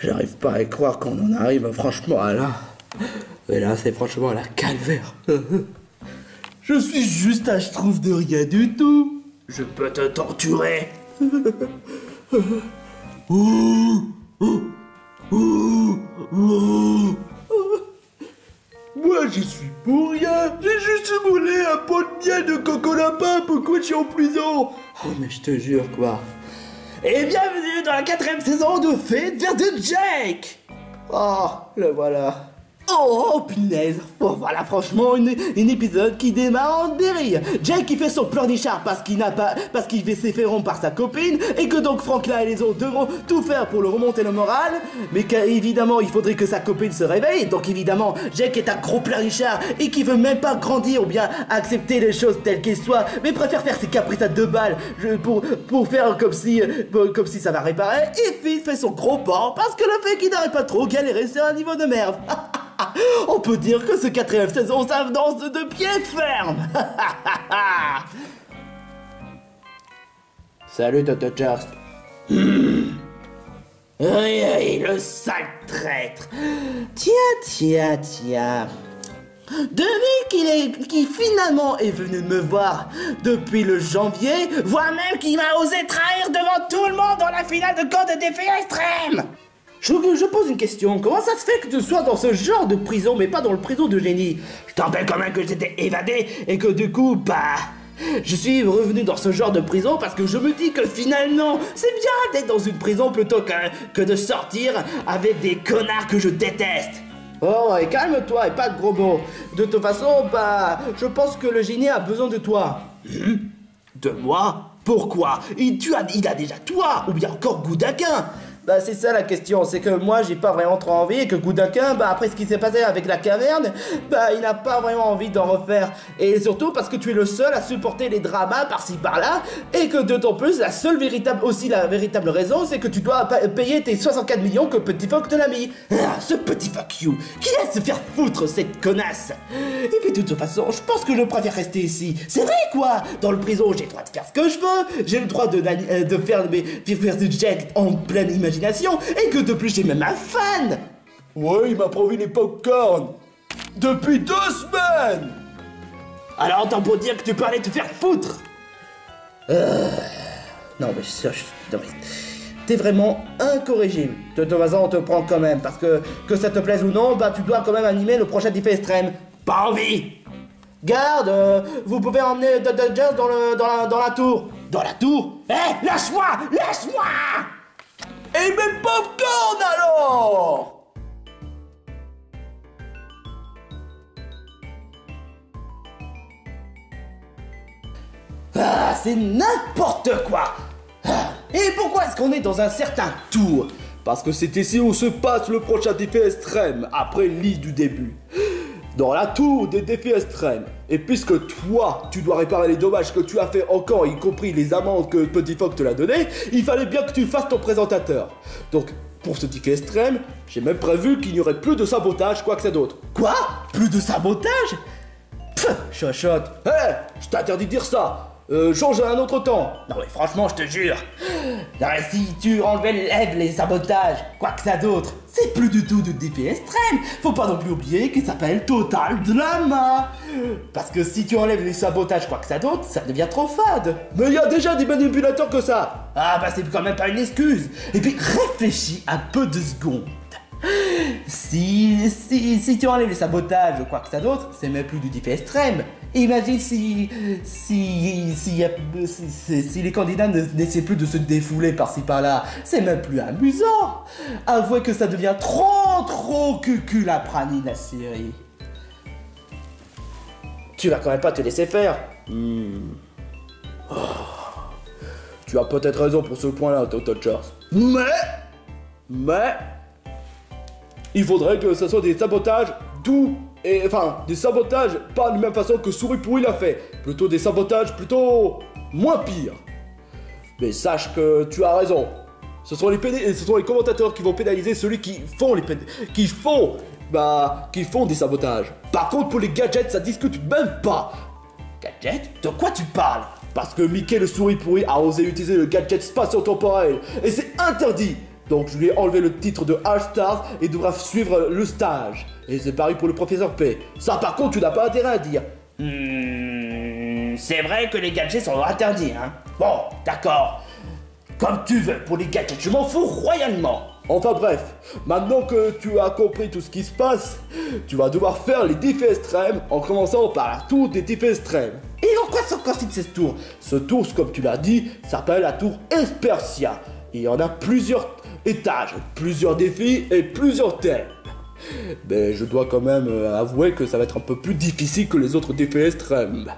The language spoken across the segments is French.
J'arrive pas à y croire qu'on en arrive franchement à là. Et là, c'est franchement la calvaire. Je suis juste à je trouve de rien du tout. Je peux te torturer. Moi, j'y suis pour rien. J'ai juste volé un pot de miel de coco lapin. Pourquoi je suis en prison? Oh, mais je te jure, quoi. Et bienvenue dans la 4ème saison de Fate vs Jake. Oh, le voilà. Oh, punaise. Oh, voilà, franchement, une épisode qui démarre en dérive. Jake qui fait son pleurnichard parce qu'il fait ses fait rompre par sa copine et que donc Franklin et les autres devront tout faire pour le remonter le moral. Mais qu'évidemment, il faudrait que sa copine se réveille. Donc évidemment, Jake est un gros pleurnichard et qui veut même pas grandir ou bien accepter les choses telles qu'elles soient, mais préfère faire ses caprices à 2 balles pour faire comme si ça va réparer. Et puis il fait son gros porc parce que le fait qu'il n'arrête pas trop galérer, c'est un niveau de merde. On peut dire que ce 4ème saison s'avance de pied ferme. Salut Toto Charles. Oui, le sale traître. Tiens. Depuis qu'il finalement est venu me voir depuis le janvier, voire même qu'il m'a osé trahir devant tout le monde dans la finale de Code de défi extrême. Je pose une question, comment ça se fait que tu sois dans ce genre de prison mais pas dans le prison de génie? Je te rappelle quand même que j'étais évadé et que du coup, je suis revenu dans ce genre de prison parce que je me dis que finalement, c'est bien d'être dans une prison plutôt que de sortir avec des connards que je déteste. Oh, et calme-toi et pas de gros mots. De toute façon, je pense que le génie a besoin de toi. De moi? Pourquoi? Il a déjà toi, ou bien encore Goudaquin. C'est ça la question, c'est que moi j'ai pas vraiment trop envie et que Goudaquin, après ce qui s'est passé avec la caverne, il n'a pas vraiment envie d'en refaire. Et surtout parce que tu es le seul à supporter les dramas par-ci par-là et que d'autant plus la véritable raison c'est que tu dois payer tes 64 millions que Petit Fox te l'a mis. Ce petit fuck you, qui laisse se faire foutre cette connasse. Et puis de toute façon, je pense que je préfère rester ici. C'est vrai quoi, dans le prison j'ai le droit de faire ce que je veux, j'ai le droit de faire des jets en pleine imagination. Et que de plus j'ai même un fan. Ouais, il m'a promis les popcorn depuis 2 semaines. Alors tant pour dire que tu peux aller te faire foutre. Non mais t'es vraiment incorrigible. De toute façon on te prend quand même parce que ça te plaise ou non, tu dois quand même animer le prochain défi extrême. Pas envie. Garde, vous pouvez emmener Dodgers dans la tour. Dans la tour? Lâche-moi. Et mes popcorn alors! C'est n'importe quoi! Et pourquoi est-ce qu'on est dans un certain tour? Parce que c'est ici où se passe le prochain défi extrême, après l'île du début. Dans la tour des défis extrêmes. Et puisque toi, tu dois réparer les dommages que tu as fait encore, y compris les amendes que Petit Fox te l'a donné, il fallait bien que tu fasses ton présentateur. Donc, pour ce défi extrême, j'ai même prévu qu'il n'y aurait plus de sabotage, quoi que c'est d'autre. Quoi? Plus de sabotage? Pfff, chochotte. Je t'interdis de dire ça. Change à un autre temps. Non mais franchement, je te jure. Si tu enlèves les sabotages, quoi que ça d'autre, c'est plus du tout de défi extrême. Faut pas non plus oublier qu'il s'appelle Total Drama. Parce que si tu enlèves les sabotages, quoi que ça d'autre, ça devient trop fade. Mais il y a déjà des manipulateurs que ça. C'est quand même pas une excuse. Et puis réfléchis un peu 2 secondes. Si tu enlèves les sabotages ou quoi que ça d'autre, c'est même plus du défi extrême. Imagine si les candidats n'essaient plus de se défouler par-ci par-là, c'est même plus amusant. Avouez que ça devient trop cuculaprani la série. Tu vas quand même pas te laisser faire. Tu as peut-être raison pour ce point-là, Toto Charles. Mais il faudrait que ce soit des sabotages doux. Des sabotages pas de la même façon que Souris Pourri l'a fait. Plutôt des sabotages moins pires. Mais sache que tu as raison. Ce sont les commentateurs qui vont pénaliser celui qui font des sabotages. Par contre, pour les gadgets, ça discute même pas. Gadget? De quoi tu parles? Parce que Mickey le Souris Pourri a osé utiliser le gadget spatio-temporel. Et c'est interdit. Donc je lui ai enlevé le titre de All Stars et devra suivre le stage. Et c'est pareil pour le professeur P. Ça par contre tu n'as pas intérêt à dire. C'est vrai que les gadgets sont interdits, hein. Bon, d'accord. Comme tu veux, pour les gadgets, je m'en fous royalement. Enfin bref, maintenant que tu as compris tout ce qui se passe, tu vas devoir faire les défis extrêmes en commençant par la tour des défis extrêmes. Et en quoi consiste cette tour? Ce tour, comme tu l'as dit, s'appelle la tour Espersia. Et il y en a plusieurs étages, plusieurs défis et plusieurs thèmes. Mais je dois quand même avouer que ça va être un peu plus difficile que les autres défis extrêmes.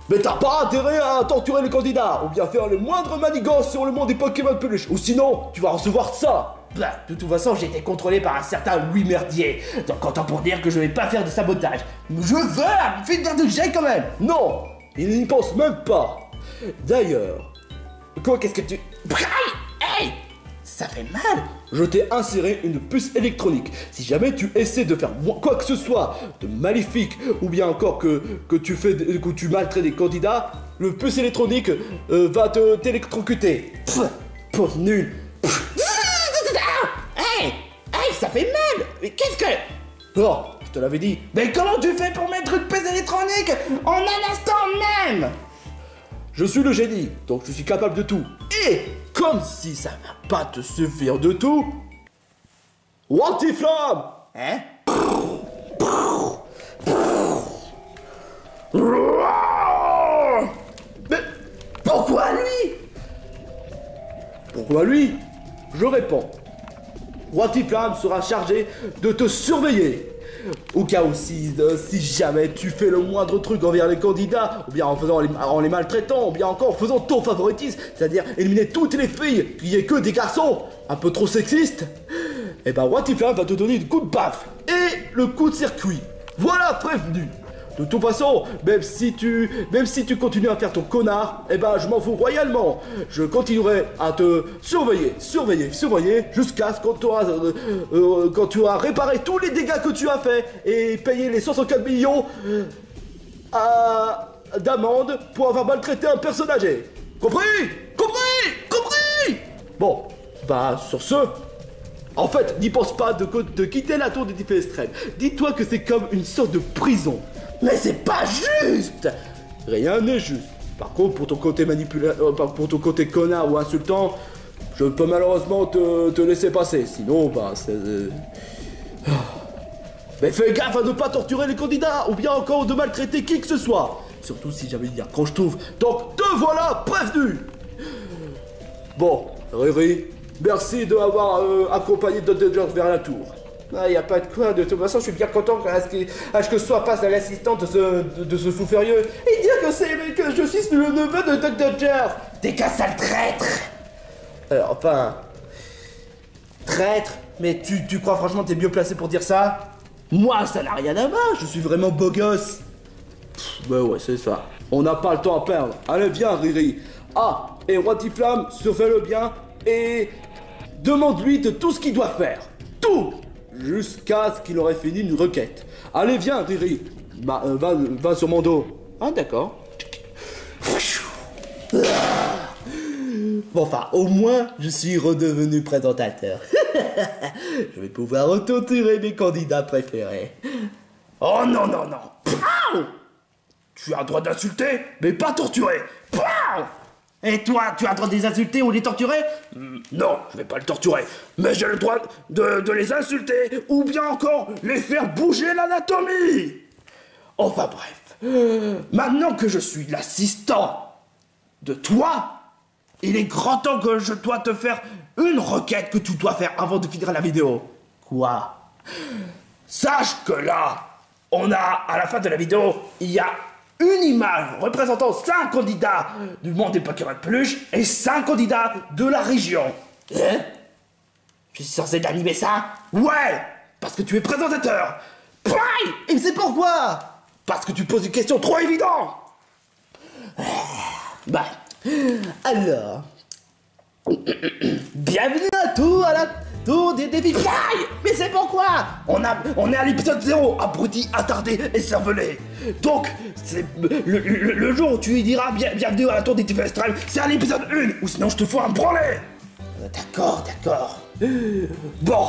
Mais t'as pas intérêt à torturer les candidats, ou bien faire le moindre manigance sur le monde des Pokémon peluches, ou sinon, tu vas recevoir ça. Bah, de toute façon, j'ai été contrôlé par un certain Louis Merdier, donc autant pour dire que je vais pas faire de sabotage. Je veux finir de jet quand même. Non, il n'y pense même pas. D'ailleurs, quoi, qu'est-ce que tu... Hey, ça fait mal. Je t'ai inséré une puce électronique. Si jamais tu essaies de faire quoi que ce soit de maléfique, ou bien encore que tu maltraites des candidats, le puce électronique va te t'électrocuter. Pour nul. Hey, ça fait mal. Mais qu'est-ce que... Oh, je te l'avais dit. Mais comment tu fais pour mettre une puce électronique en un instant même? Je suis le génie, donc je suis capable de tout. Et comme si ça va pas te suffire de tout, Wantiflamme! Hein? Mais pourquoi lui? Pourquoi lui? Je réponds. Wantiflamme sera chargé de te surveiller. Au cas où si jamais tu fais le moindre truc envers les candidats, ou bien en les maltraitant, ou bien encore en faisant ton favoritisme, c'est-à-dire éliminer toutes les filles, qu'il n'y ait que des garçons un peu trop sexistes, et ben Wantiflamme va te donner une coup de baffe et le coup de circuit. Voilà, prévenu. De toute façon, même si tu continues à faire ton connard, eh ben je m'en fous royalement. Je continuerai à te surveiller, jusqu'à ce quand tu auras réparé tous les dégâts que tu as fait et payé les 64 millions d'amende pour avoir maltraité un personnage âgé. Compris? Bon, bah sur ce... En fait, n'y pense pas de quitter la tour des défis extrêmes. Dis-toi que c'est comme une sorte de prison. Mais c'est pas juste! Rien n'est juste. Par contre, pour ton côté pour ton côté connard ou insultant, je peux malheureusement te laisser passer. Sinon, bah, c'est... Mais fais gaffe à ne pas torturer les candidats, ou bien encore de maltraiter qui que ce soit. Surtout si jamais il y a quand je trouve. Donc, te voilà prévenu! Bon, Riri, merci de m'avoir accompagné Dodger vers la tour. Ah, y a pas de quoi, de toute façon, je suis bien content que ce soit pas l'assistante de ce fou furieux. Et dire que je suis le neveu de Doc Dodger. T'es qu'un sale traître. Enfin... Traître? Mais tu crois franchement que t'es mieux placé pour dire ça? Moi, ça n'a rien à voir, je suis vraiment beau gosse. Bah ouais, c'est ça. On n'a pas le temps à perdre. Allez, viens, Riri. Ah, et Wantiflamme, surveille-le bien et demande-lui de tout ce qu'il doit faire. Tout! Jusqu'à ce qu'il aurait fini une requête. Allez, viens, Riri. Va sur mon dos. Ah, d'accord. Bon, enfin, au moins, je suis redevenu présentateur. Je vais pouvoir torturer mes candidats préférés. Oh non, non, non. Pow! Tu as le droit d'insulter, mais pas torturer. Pow! Et toi, tu as le droit de les insulter ou les torturer? Non, je vais pas les torturer. Mais j'ai le droit de les insulter ou bien encore les faire bouger l'anatomie. Enfin bref. Maintenant que je suis l'assistant de toi, il est grand temps que je dois te faire une requête que tu dois faire avant de finir la vidéo. Quoi? Sache que là, à la fin de la vidéo, il y a une image représentant 5 candidats du monde des Pokémon peluches et 5 candidats de la région. Hein? Je suis censé t'animer ça? Ouais! Parce que tu es présentateur! Pareil! Et c'est pourquoi? Parce que tu poses une question trop évidente! Bah, alors... Bienvenue à la tour des défis fly! Mais c'est pourquoi? On est à l'épisode 0, abruti, attardé et cervelé. Donc, c'est le jour où tu lui diras bienvenue à la tour des défis extrêmes, c'est à l'épisode 1, ou sinon je te fous un branlet. D'accord, d'accord. Bon,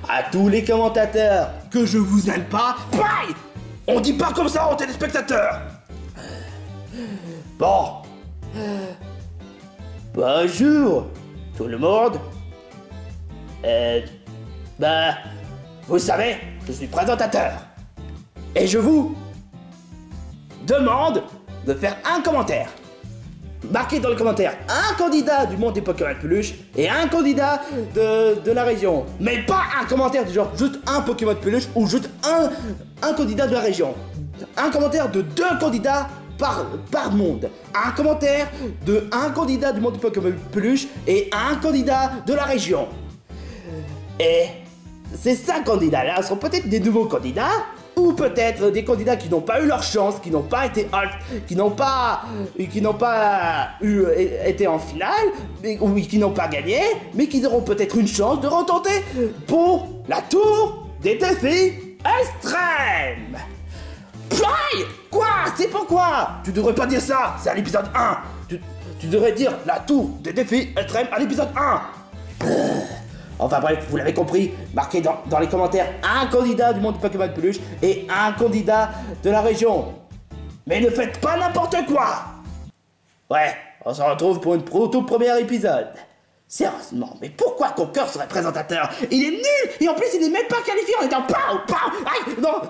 à tous les commentateurs que je vous aime pas, bye. On dit pas comme ça aux téléspectateurs. Bon. Bonjour, tout le monde. Vous savez, je suis présentateur. Et je vous demande de faire un commentaire. Marquez dans les commentaires un candidat du monde des Pokémon Peluche et un candidat de la région. Mais pas un commentaire du genre juste un Pokémon Peluche ou juste un candidat de la région. Un commentaire de 2 candidats par monde. Un commentaire de un candidat du monde des Pokémon Peluche et un candidat de la région. Et ces 5 candidats-là seront peut-être des nouveaux candidats, ou peut-être des candidats qui n'ont pas eu leur chance, qui n'ont pas été qui n'ont pas été en finale, ou qui n'ont pas gagné, mais qui auront peut-être une chance de retenter pour la tour des défis extrêmes. Fly! Quoi? C'est pourquoi? Tu devrais pas dire ça, c'est à l'épisode 1. Tu devrais dire la tour des défis extrêmes à l'épisode 1. Enfin bref, vous l'avez compris, marquez dans les commentaires un candidat du monde de Pokémon Peluche et un candidat de la région. Mais ne faites pas n'importe quoi. Ouais, on se retrouve pour une tout premier épisode. Sérieusement, mais pourquoi Conker serait présentateur? Il est nul et en plus il est même pas qualifié en étant aïe, non,